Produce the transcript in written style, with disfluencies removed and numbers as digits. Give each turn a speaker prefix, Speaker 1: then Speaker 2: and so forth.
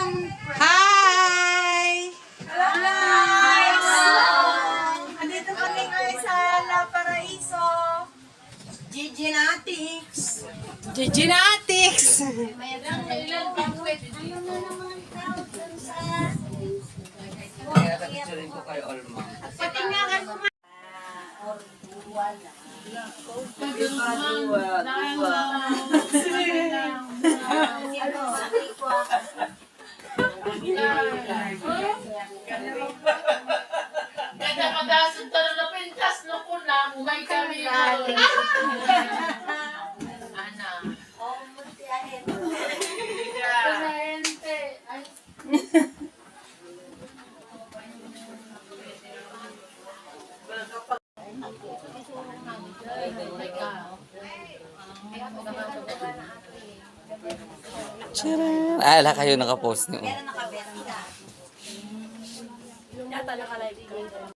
Speaker 1: Hi!
Speaker 2: Paraiso! Andito kami ngayon sa Paraiso. Genetics.
Speaker 1: Genetics!
Speaker 2: Patingakan mo
Speaker 3: Kada kadasod talo na pintas no kuna umay kami ana. Ente. Ay.
Speaker 1: Tcharan! Ala kayo nakapost niyo.
Speaker 2: nakaberanda.